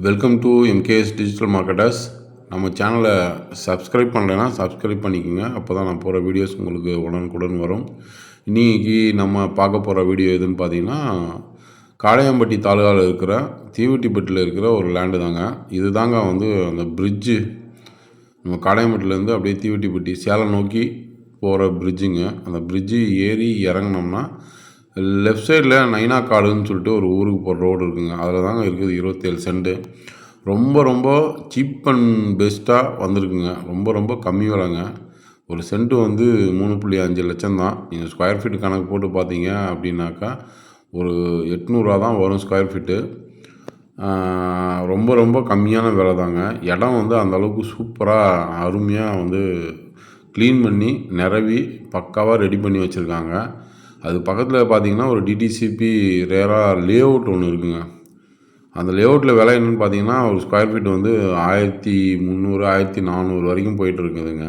Welcome to MKS digital marketers. நம்ம சேனலை subscribe பண்ணலைன்னா சப்ஸ்கிரைப் பண்ணிக்கோங்க. அப்போ தான் நான் போகிற வீடியோஸ் உங்களுக்கு உடனுக்குடன் வரும். இன்றைக்கி நம்ம பார்க்க போகிற வீடியோ எதுன்னு பார்த்தீங்கன்னா, காடையாம்பட்டி தாலுகாவில் இருக்கிற தீவட்டிப்பட்டியில் இருக்கிற ஒரு லேண்டு தாங்க. இது தாங்க அந்த பிரிட்ஜு, நம்ம காடையாம்பட்டிலேருந்து அப்படியே தீவட்டிப்பட்டி சேலம் நோக்கி போகிற பிரிட்ஜுங்க. அந்த பிரிட்ஜு ஏறி இறங்கினோம்னா லெஃப்ட் சைடில் நைனாக்காடுன்னு சொல்லிட்டு ஒரு ஊருக்கு போகிற ரோடு இருக்குதுங்க. அதில் தாங்க இருக்குது 27 சென்ட்டு. ரொம்ப சீப் அண்ட் பெஸ்ட்டாக வந்திருக்குங்க. ரொம்ப கம்மி விலைங்க. ஒரு சென்ட்டு 3.5 லட்சம் தான். நீங்கள் ஸ்கொயர் ஃபீட் கணக்கு போட்டு பார்த்தீங்க அப்படின்னாக்கா ஒரு 800 தான் வரும் ஸ்கொயர் ஃபீட்டு. ரொம்ப கம்மியான விலை தாங்க. இடம் அந்தளவுக்கு சூப்பராக அருமையாக க்ளீன் பண்ணி நிரவி பக்காவாக ரெடி பண்ணி வச்சுருக்காங்க. அது பக்கத்தில் பார்த்தீங்கன்னா ஒரு டிடிசிபி ரேரா லேஅவுட் ஒன்று இருக்குங்க. அந்த லேஅவுட்டில் விலை என்னென்னு பார்த்தீங்கன்னா ஒரு ஸ்கொயர் ஃபீட் 1300 1400 வரைக்கும் போயிட்டுருக்குதுங்க.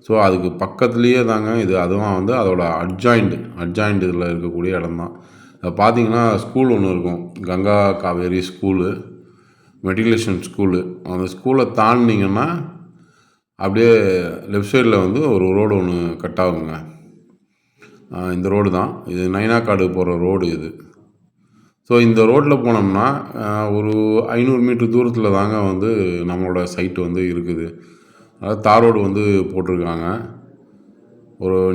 ஸோ அதுக்கு பக்கத்துலேயே தாங்க இது. அதுவும் அதோட அட்ஜாயிண்ட் இதில் இருக்கக்கூடிய இடம் தான். அதை பார்த்தீங்கன்னா ஸ்கூல் ஒன்று இருக்கும், Ganga Kaveri school, matriculation school. அந்த ஸ்கூலை தாண்டினீங்கன்னா அப்படியே லெஃப்ட் சைடில் ஒரு ரோடு ஒன்று கட் ஆகுங்க. இந்த ரோடு தான் இது, நைனாக்காடு போகிற ரோடு இது. ஸோ இந்த ரோட்டில் போனோம்னா ஒரு 500 மீட்டர் தூரத்தில் தாங்க நம்மளோட சைட்டு இருக்குது. அதாவது தார் ரோடு போட்டிருக்காங்க.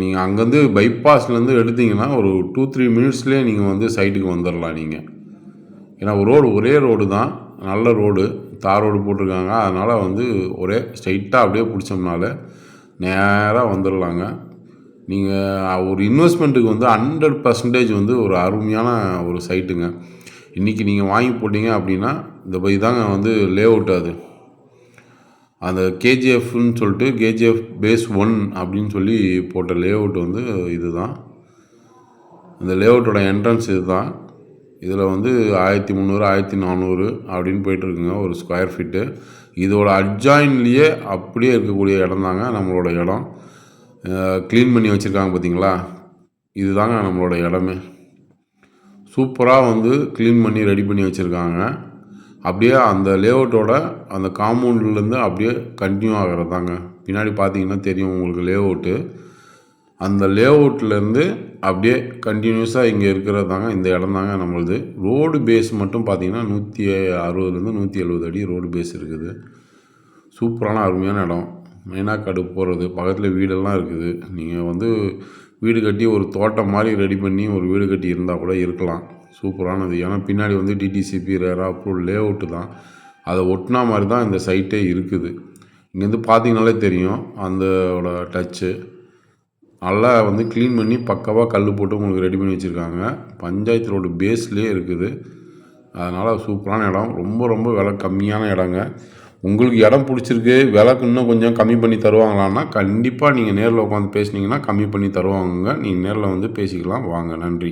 நீங்கள் அங்கேருந்து பைபாஸ்லேருந்து எடுத்திங்கன்னா ஒரு 2-3 மினிட்ஸ்லேயே நீங்கள் சைட்டுக்கு வந்துடலாம் நீங்கள். ஏன்னா ஒரே ரோடு தான், நல்ல ரோடு, தார் ரோடு போட்டிருக்காங்க. அதனால் ஒரே ஸ்ட்ரைட்டாக அப்படியே பிடிச்சோம்னால நேராக வந்துடலாங்க. நீங்கள் ஒரு இன்வெஸ்ட்மெண்ட்டுக்கு 100% ஒரு அருமையான ஒரு சைட்டுங்க. இன்றைக்கி நீங்கள் வாங்கி போட்டிங்க அப்படின்னா இந்த போய் தாங்க லேஅவுட். அது அந்த கேஜிஎஃப்னு சொல்லிட்டு கேஜிஎஃப் பேஸ் 1 அப்படின்னு சொல்லி போட்ட லேஅவுட் இது தான். இந்த லேஅவுட்டோட என்ட்ரன்ஸ் இது தான். இதில் 1300 1400 அப்படின்னு போயிட்டுருக்குங்க ஒரு ஸ்கொயர் ஃபீட்டு. இதோட அட்ஜாயின்லேயே அப்படியே இருக்கக்கூடிய இடம் தாங்க நம்மளோட இடம். க்ளீன் பண்ணி வச்சுருக்காங்க பார்த்தீங்களா, இது தாங்க நம்மளோட இடமே. சூப்பராக க்ளீன் பண்ணி ரெடி பண்ணி வச்சுருக்காங்க. அப்படியே அந்த லேஅவுட்டோட அந்த காம்பவுண்ட்லேருந்து அப்படியே கண்டினியூ ஆகிறது தாங்க. பின்னாடி பார்த்தீங்கன்னா தெரியும் உங்களுக்கு லேஅவுட்டு. அந்த லேஅவுட்லேருந்து அப்படியே கண்டினியூஸாக இங்கே இருக்கிறது தாங்க இந்த இடம் தாங்க நம்மளுது. ரோடு பேஸ் மட்டும் பார்த்தீங்கன்னா 160 170 அடி ரோடு பேஸ் இருக்குது. சூப்பரான அருமையான இடம். நைனாக்காடு போகிறது பக்கத்தில் வீடெல்லாம் இருக்குது. நீங்கள் வீடு கட்டி ஒரு தோட்டம் மாதிரி ரெடி பண்ணி ஒரு வீடு கட்டி இருந்தால் கூட இருக்கலாம். சூப்பரானது. ஏன்னா பின்னாடி டிடிசிபி ரேரா அப்ரூவ் லேஅவுட்டு தான். அதை ஒட்டினா மாதிரி தான் இந்த சைட்டே இருக்குது. இங்கேருந்து பார்த்தீங்கனாலே தெரியும் அந்தோட டச்சு. நல்லா க்ளீன் பண்ணி பக்காவாக கல் போட்டு உங்களுக்கு ரெடி பண்ணி வச்சுருக்காங்க. பஞ்சாயத்து ரோடு பேஸ்லேயே இருக்குது. அதனால் சூப்பரான இடம். ரொம்ப விலை கம்மியான இடங்க. உங்களுக்கு இடம் பிடிச்சிருக்கு, விலைக்கு இன்னும் கொஞ்சம் கம்மி பண்ணி தருவாங்களான்னா கண்டிப்பாக நீங்கள் நேரில் உட்காந்து பேசுனீங்கன்னா கம்மி பண்ணி தருவாங்க. நீங்கள் நேரில் பேசிக்கலாம் வாங்க. நன்றி.